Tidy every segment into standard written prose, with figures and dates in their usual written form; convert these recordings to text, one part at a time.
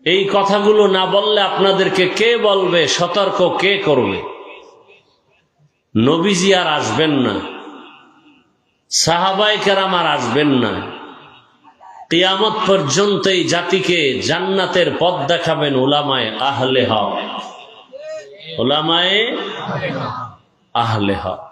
এই কথাগুলো না বললে আপনাদেরকে কে বলবে, সতর্ক কে করবে? নবীজি আর আসবেন না, সাহাবায়ে কেরাম আর আসবেন না। কিয়ামত পর্যন্ত এই জাতিকে জান্নাতের পথ দেখাবেন উলামায়ে আহলে হক। উলামায়ে আহলে হক।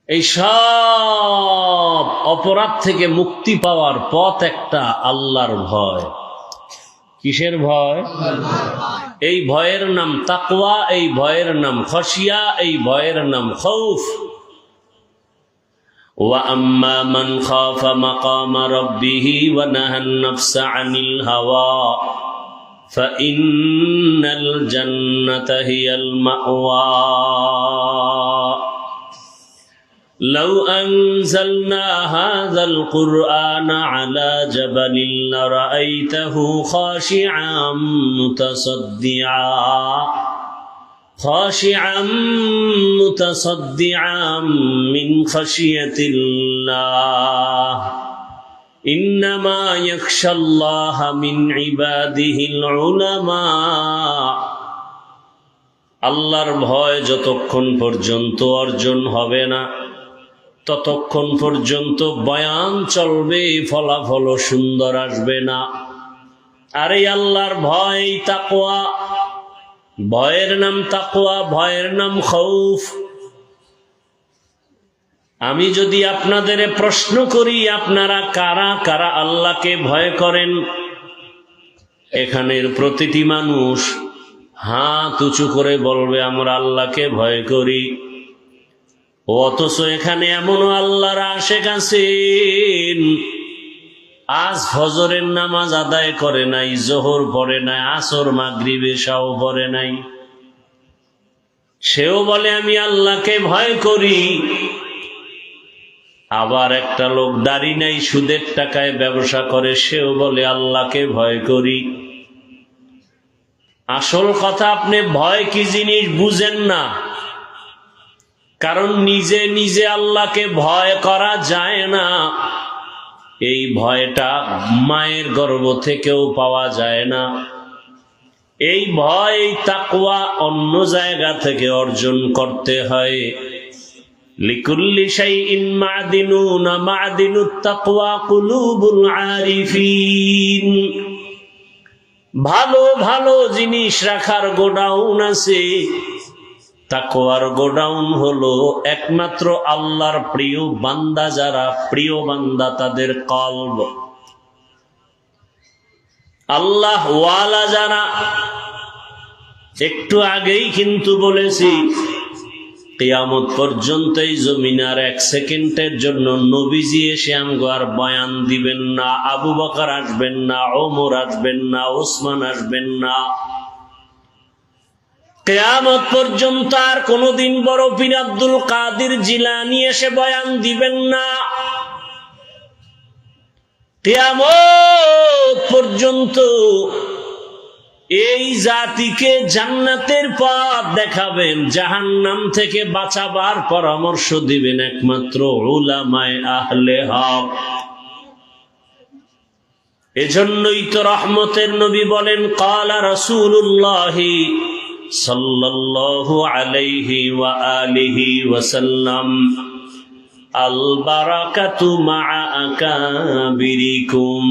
এই সব অপরাধ থেকে মুক্তি পাওয়ার পথ একটা, আল্লাহর ভয়। কিসের ভয়? এই ভয়ের নাম তাকওয়া, এই ভয়ের নাম খশিয়া, এই ভয়ের নাম খৌফ। وَأَمَّا مَنْ خَافَ مَقَامَ رَبِّهِ وَنَهَى النَّفْسَ عَنِ الْهَوَى فَإِنَّ الْجَنَّةَ هِيَ الْمَأْوَى لَوْ أَنزَلْنَا هَذَا الْقُرْآنَ عَلَى جَبَلٍ لَرَأَيْتَهُ خاشعا متصدعا من خشية الله إنما يخشى الله من عباده العلماء। আল্লাহর ভয় যতক্ষণ পর্যন্ত অর্জন হবে না ততক্ষণ পর্যন্ত বয়ান চলবে, ফলাফল সুন্দর আসবে না। আর এই আল্লাহর ভয় তাকওয়া, ভয়ের নাম তাকওয়া, ভয়ের নাম খৌফ। আমি যদি আপনাদের প্রশ্ন করি আপনারা কারা কারা আল্লাহকে ভয় করেন, এখানের প্রতিটি মানুষ হাত উঁচু করে বলবে আমরা আল্লাহকে ভয় করি। অথচ এখানে এমনও আল্লাহর আশেক আছেন আজ ফজরের নামাজ আদায় করে নাই, জোহর পড়ে নাই, আসর মাগরিব এশাও পড়ে নাই, সেও বলে আমি আল্লাহকে ভয় করি। আবার একটা লোক দাড়ি নাই, সুদের টাকায় ব্যবসা করে, সেও বলে আল্লাহকে ভয় করি। আসল কথা, আপনি ভয় কি জিনিস বুঝেন না, কারণ নিজে নিজে আল্লাহকে ভয় করা যায় না। এই ভয়টা মায়ের গর্ভ থেকেও পাওয়া যায় না। এই ভয়, তাকওয়া অন্য জায়গা থেকে অর্জন করতে হয়। লিকুল্লি শাইইন মা'দিনুন মা'দিনুত তাকওয়া কুলুবুল আরিফিন। ভালো ভালো জিনিস রাখার গোডাউন আছে, তাকওয়ার গোডাউন হলো একমাত্র আল্লাহর প্রিয় বান্দা যারা, প্রিয় বান্দা তাদের কলব, আল্লাহ ওয়ালা যারা। একটু আগেই কিন্তু বলেছি কিয়ামত পর্যন্ত এই জমিনে আর এক সেকেন্ডের জন্য নবীজি এসে আমগো আর বয়ান দিবেন না, আবু বকর আসবেন না, ওমর আসবেন না, ওসমান আসবেন না। কিয়ামত পর্যন্ত আর কোনদিন বড় পীর আব্দুল কাদের জিলানী এসে বয়ান দিবেন না। কিয়ামত পর্যন্ত এই জাতিকে জান্নাতের পথ দেখাবেন, জাহান্নাম থেকে বাঁচাবার পরামর্শ দিবেন একমাত্র উলামায়ে আহলে হক। এজন্যই তো রহমতের নবী বলেন ক্বালা রাসূলুল্লাহি সাল্লাল্লাহু আলাইহি ওয়া আলিহি ওয়াসাল্লাম আল বারাকাতু মা'a আকাবিরিকুম।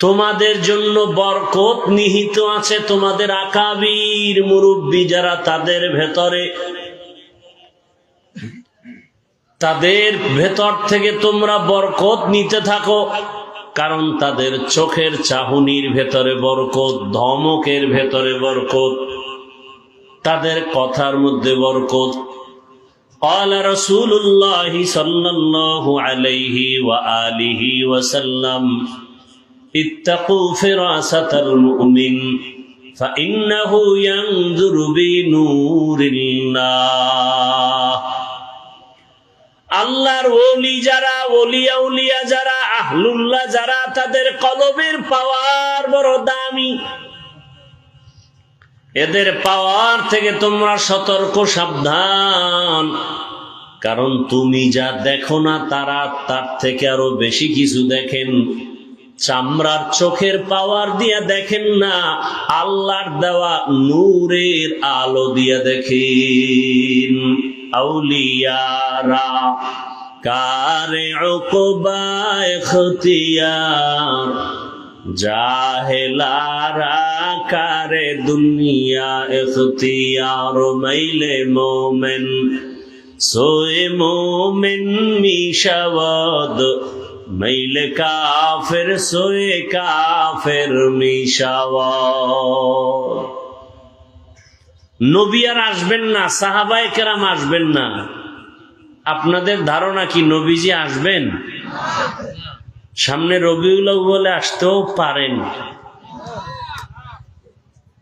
তোমাদের জন্য বরকত নিহিত আছে তোমাদের আকাবির মুরব্বী যারা, তাদের ভেতরে, তাদের ভেতর থেকে তোমরা বরকত নিতে থাকো। কারণ তাদের চোখের চাহনির ভেতরে বরকত, ধমকের ভেতরে বরকত, তাদের কথার মধ্যে বরকত। قال رسول الله صلى الله عليه وآله وسلم اتقوا فراسة المؤمن فإنه ينظر بنور الله। আল্লাহর ওলি যারা, ওলিয়া উলিয়া যারা, আহলুল্লাহ যারা, তাদের কলবের পাওয়ার বড় দামি। এদের পাওয়ার থেকে তোমরা সতর্ক, সাবধান। কারণ তুমি যা দেখো না তারা তার থেকে আরো বেশি কিছু দেখেন। চামড়ার চোখের পাওয়ার দিয়া দেখেন না, আল্লাহর দেওয়া নূরের আলো দিয়া দেখেন। আউলিয়ারা কারে উকবা ইখতিয়ার, জাহেলারা কারে দুনিয়া ইখতিয়ার। মাইলে মোমেন সোয়ে মোমেন মিশাওয়াদ, মাইলে কাফের সোয়ে কাফের মিশাওয়াদ। নবী আর আসবেন না, সাহাবায়ে কেরাম আসবেন না। আপনাদের ধারণা কি নবীজি আসবেন? সামনে রবিউল আউয়ালে আসতেও পারেন।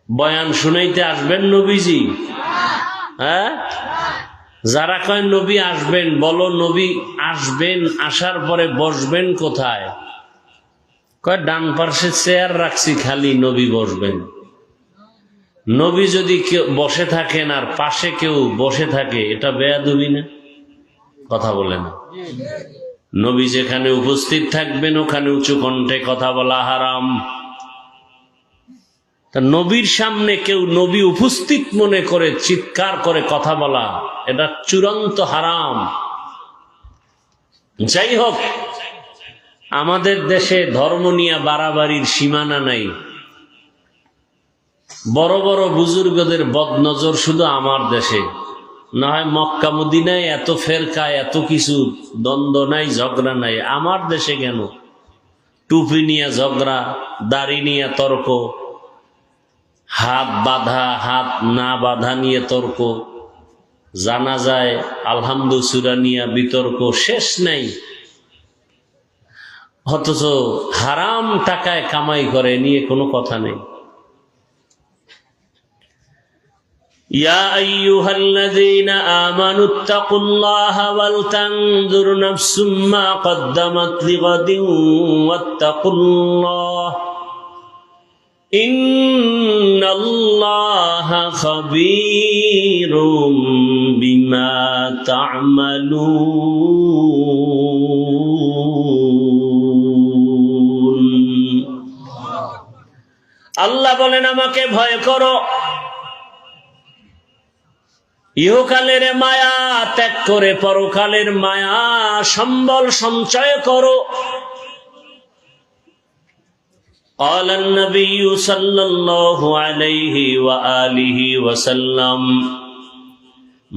বয়ান শুনাইতে আসবেন নবীজি? হ্যাঁ, যারা কয় নবী আসবেন, বলো নবী আসবেন, আসার পরে বসবেন কোথায়? কয় ডান পাশে চেয়ার রাখছি খালি, নবী বসবেন। নবী যদি কেউ বসে থাকেন আর পাশে কেউ বসে থাকে, এটা বেয়াদবি না? কথা বলে না। নবী যেখানে উপস্থিত থাকবেন ওখানে উঁচু কণ্ঠে কথা বলা হারাম। তা নবীর সামনে কেউ নবী উপস্থিত মনে করে চিৎকার করে কথা বলা, এটা চূড়ান্ত হারাম। যাই হোক, আমাদের দেশে ধর্ম নিয়ে বাড়াবাড়ির সীমানা নাই। বড় বড় বুজুর্গদের বদনজর শুধু আমার দেশে, না হয় মক্কা মদিনায় এত ফেরকা, এত কিছু দ্বন্দ্ব নাই, ঝগড়া নাই। আমার দেশে কেন? টুপি নিয়ে ঝগড়া, দাড়ি নিয়ে তর্ক, হাত বাঁধা হাত না বাঁধা নিয়ে তর্ক, জানা যায় আলহামদু সূরা নিয়ে বিতর্ক, শেষ নাই। অথচ হারাম টাকায় কামাই করে, নিয়ে কোনো কথা নেই। ইয়া আইয়ুহাল্লাযীনা আমানুত্তাকুল্লাহা ওয়াল তানজুর নাফসুম মা কদ্দামাত লিগাদিন ওয়াত্তাকুল্লাহ ইন্নাল্লাহা খাবীরুম বিমা তা'মালুন। আল্লাহ বলেন, আমাকে ভয় করো, ইহকালের মায়া ত্যাগ করে পরকালের মায়া সম্বল সঞ্চয় করো। قال النبي صلى الله عليه وآله وسلم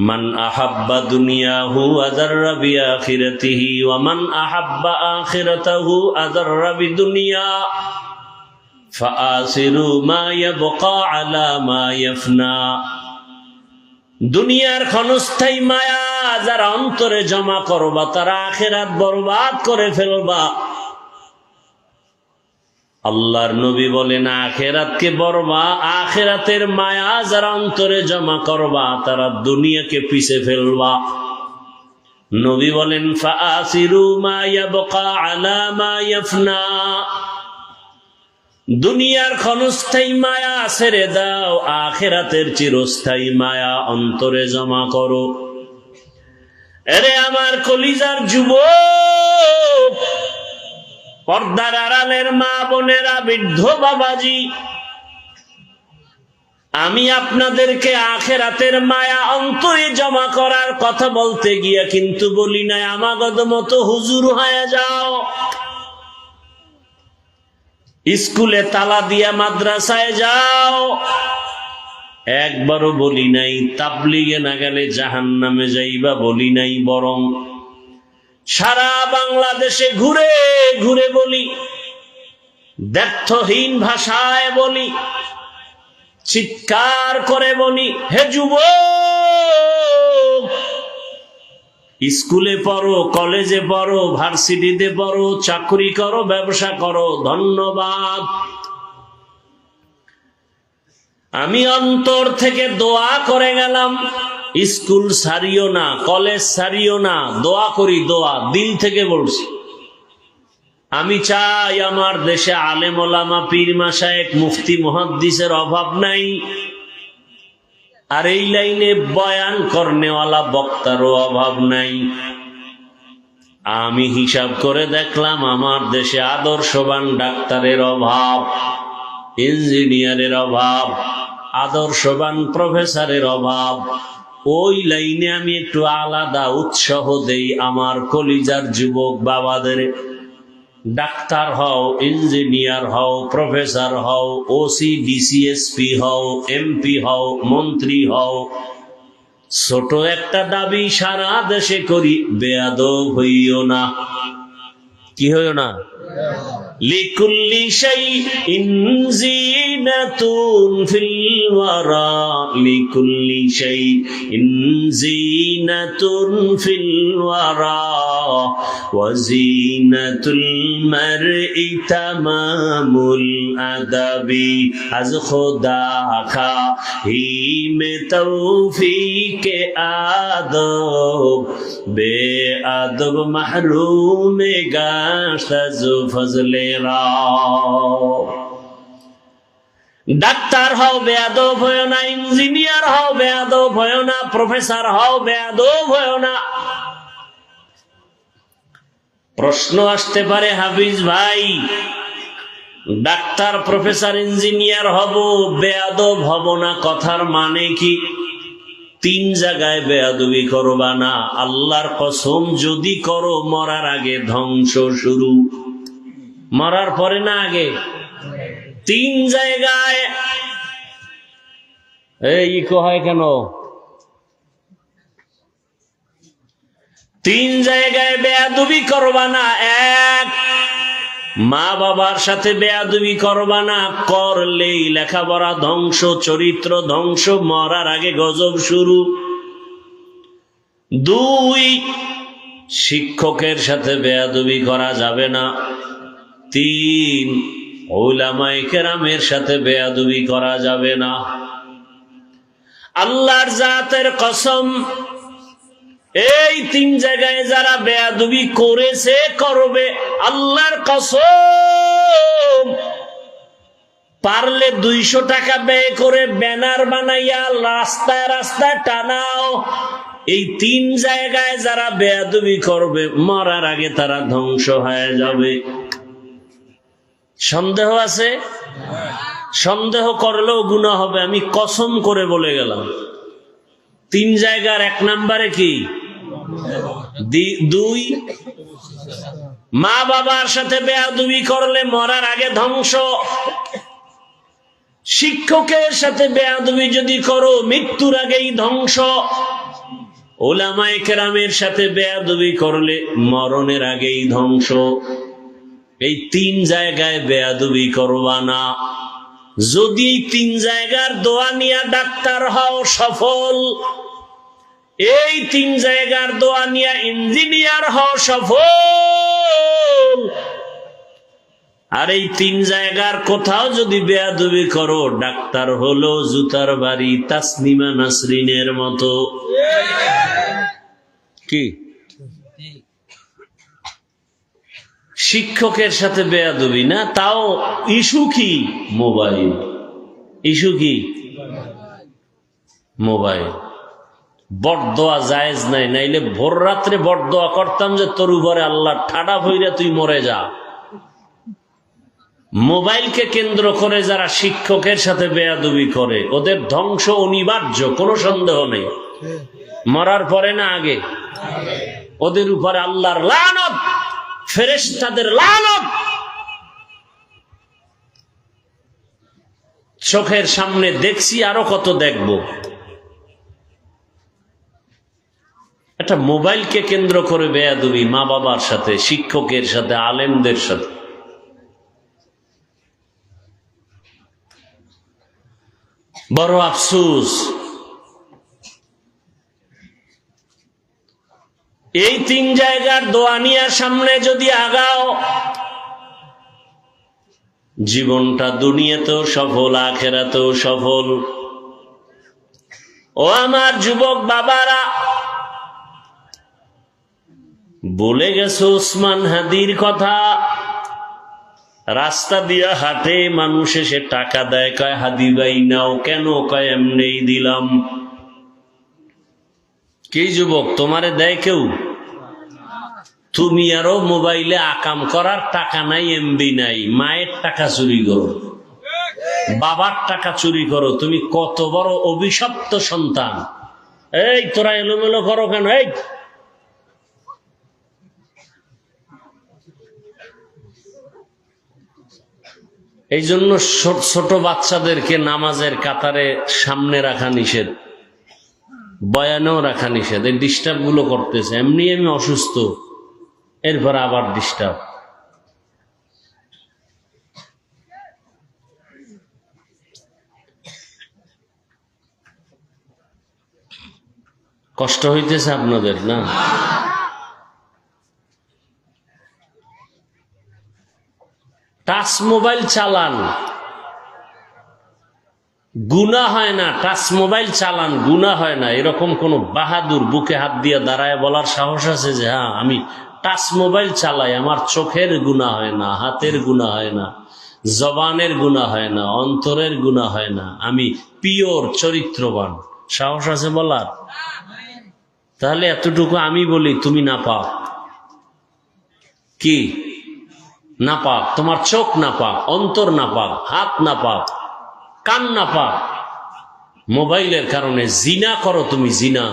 من أحب دنياه أضر بآخرته ومن أحب آخرته أضر بدنيا فآثروا ما يبقى على ما يفنى। দুনিয়ার ক্ষণস্থায়ী মায়া যারা অন্তরে জমা করবা, তারা আখিরাত বরবাদ করে ফেলবা। আল্লাহর নবী বলেন, আখিরাতকে বরবা, আখিরাতের মায়া যারা অন্তরে জমা করবা, তারা দুনিয়াকে পিছে ফেলবা। নবী বলেন, ফাআসিরু মা ইয়াবকা আলা মা ইয়াফনা। দুনিয়ার ক্ষণস্থায়ী মায়া ছেড়ে দাও, আখিরাতের চিরস্থায়ী মায়া অন্তরে জমা করো। এরে আমার কলিজার যুবক, পর্দার আড়ালের মা বোনেরা, বৃদ্ধ বাবাজি, আমি আপনাদেরকে আখিরাতের মায়া অন্তরে জমা করার কথা বলতে গিয়া কিন্তু বলি নাই আমাগত মতো হুজুর হয়ে যাও, স্কুলে তালা দিয়া মাদ্রাসায় যাও। একবারও বলি নাই তাবলিগে না গেলে জাহান্নামে যাইবা, বলি নাই। বরং সারা বাংলাদেশে ঘুরে ঘুরে বলি, দ্ব্যর্থহীন ভাষায় বলি, চিৎকার করে বলি, হে যুবক, স্কুলে পড়ো, কলেজে পড়ো, ভার্সিটিতে পড়ো, চাকরি করো, ব্যবসা করো, ধন্যবাদ। আমি অন্তর থেকে দোয়া করে গেলাম, স্কুল ছাড়িও না, কলেজ ছাড়িও না, দোয়া করি, দোয়া দিল থেকে বলছি। আমি চাই আমার দেশে আলেম ওলামা, পীর মাশায়েখ, মুফতি মুহাদ্দিসের অভাব নাই, আর এই লাইনে বয়ান করনেওয়ালা বক্তারও অভাব নাই। আমি হিসাব করে দেখলাম আমার দেশে আদর্শবান ডাক্তারের অভাব, ইঞ্জিনিয়ারের অভাব, আদর্শবান প্রফেসরের অভাব। ওই লাইনে আমি একটু আলাদা উৎসাহ দেই আমার কলিজার যুবক বাবাদের। ডাক্তার হও, ইঞ্জিনিয়ার হও, প্রফেসর হও, ওসি ডিসিএসপি হও, এমপি হও, মন্ত্রী হও, ছোট একটা দাবি সারা দেশে করি, বেয়াদব হইও না। কি হইও না? লিকুল্লি শাইইন জিনাতুন ফিল ওয়ারা, লিকুল্লি শাইইন জিনাতুন ফিল ওয়ারা, ওয়া জিনাতুল মারই তামামুল আদাবি। আজ খোদা খা হি মে তৌফিকে আদব, বে আদব মাহরুমে গাশত ফজলে রা। ডাক্তার হও, বেয়াদব হও না। ইঞ্জিনিয়ার হও, বেয়াদব হও না। প্রফেসর হও, বেয়াদব হও না। প্রশ্ন আসতে পারে, হাফিজ ভাই, ডাক্তার প্রফেসর ইঞ্জিনিয়ার হব, বেয়াদব হব না, কথার মানে কি? 3 জায়গায় বেয়াদবি করবা না। আল্লাহর কসম, যদি করো মরার আগে ধ্বংস শুরু। মরার পরে না, আগে। 3 জায়গায়। এই ইকো হয় কেন? 3 জায়গায় বেয়াদবি করবা না। 1, মা বাবার সাথে বেয়াদবি করবা না, করলেই লেখাপড়া ধ্বংস, চরিত্র ধ্বংস, মরার আগে গজব শুরু। 2, শিক্ষকের সাথে বেয়াদবি করা যাবে না। 3, উলামায়ে কেরামের সাথে বেয়াদবি করা যাবে না। আল্লাহর জাতের কসম, এই 3 জায়গায় যারা বেয়াদবি করেছে, করবে, আল্লাহর কসম, পারলে 200 টাকা ব্যয় করে ব্যানার বানাইয়া রাস্তায় রাস্তায় টানাও। এই 3 জায়গায় যারা বেয়াদবি করবে, মরার আগে তারা ধ্বংস হয়ে যাবে। সন্দেহ আছে? সন্দেহ করলেও গুনাহ হবে, আমি কসম করে বলে গেলাম। 3 জায়গার 1 নম্বরে কি? 2, মা বাবার সাথে বেয়াদবি করলে মরার আগে ধ্বংস। শিক্ষকের সাথে বেয়াদবি যদি করো, মৃত্যুর আগেই ধ্বংস। উলামায়ে কেরামের সাথে বেয়াদবি করলে মরণের আগেই ধ্বংস। এই 3 জায়গায় বেয়াদবি করবা না। যদি এই 3 জায়গার দোয়া নিয়ে ডাক্তার হও, সফল। এই 3 জায়গার দোয়া নিয়ে ইঞ্জিনিয়ার হও, সফল। আর এই 3 জায়গার কোথাও যদি বেয়াদবি করো, ডাক্তার হলো জুতার বাড়ি, তাসনিমা নাসরিনের মতো। কি? শিক্ষকের সাথে বেয়াদবি না, তাও ইস্যু কি? মোবাইল। ইস্যু কি? মোবাইল। বড়দোয়া জায়েজ নাই, নাইলে ভোর রাত্রে বড়দোয়া করতাম যে তোর উপরে আল্লাহ ঠাডা ভইরা তুই মরে যা। মোবাইলকে কেন্দ্র করে যারা শিক্ষকের সাথে বেয়াদবি করে, ওদের ধ্বংস অনিবার্য, কোনো সন্দেহ নেই। মরার পরে না, আগে। ওদের উপরে আল্লাহর লানত, ফেরেশতাদের লানত। চোখের সামনে দেখছি, আরো কত দেখব। একটা মোবাইলকে কেন্দ্র করে বেয়াদবি, মা বাবার সাথে, শিক্ষকের সাথে, আলেমদের সাথে। বড় আফসোস, এই 3 জায়গার দোয়া নিয়ে সামনে যদি আগাও, জীবনটা দুনিয়াতেও সফল, আখিরাতেও সফল। ও আমার যুবক বাবারা, বলে গেছে ওসমান হাদির কথা। রাস্তা দিয়া হাটে, মানুষ এসে টাকা দেয়, কয় হাদি ভাই নাও। কেন? কয় এমনি দিলাম। কি যুবক, তোমারে দেয় কেউ? তুমি আরো মোবাইলে আকাম করার টাকা নাই, এমবি নাই, মায়ের টাকা চুরি করো, বাবার টাকা চুরি করো। তুমি কত বড় অভিশপ্ত সন্তান! এই তোরা এলোমেলো করো কেন? এই জন্য ছোট বাচ্চাদেরকে নামাজের কাতারে সামনে রাখা নিষেধ, বয়ানেও রাখা নিষেধ। এই ডিস্টার্ব গুলো করতেছে। এমনি আমি অসুস্থ, এরপর আবার ডিস্টার্ব। কষ্ট হইতেছে আপনাদের না? টাচ মোবাইল চালান, গুনাহ হয় না। টাচ মোবাইল চালান, গুনাহ হয় না। এরকম কোন বাহাদুর বুকে হাত দিয়ে দাঁড়ায় বলার সাহস আছে যে হ্যাঁ আমি টাচ মোবাইল চালাই, আমার চোখের গুনাহ হয় না, হাতের গুনাহ হয় না, জবানের গুনাহ হয় না, অন্তরের গুনাহ হয় না, আমি পিওর চরিত্রবান? সাহস আছে বলার? তাহলে এতটুকু আমি বলি, তুমি না পাক। কি না পাক? তোমার চোখ না পাক, অন্তর না পাক, হাত না পাক, কান না পাক। মোবাইলের কারণে জিনা করো তুমি, জিনা।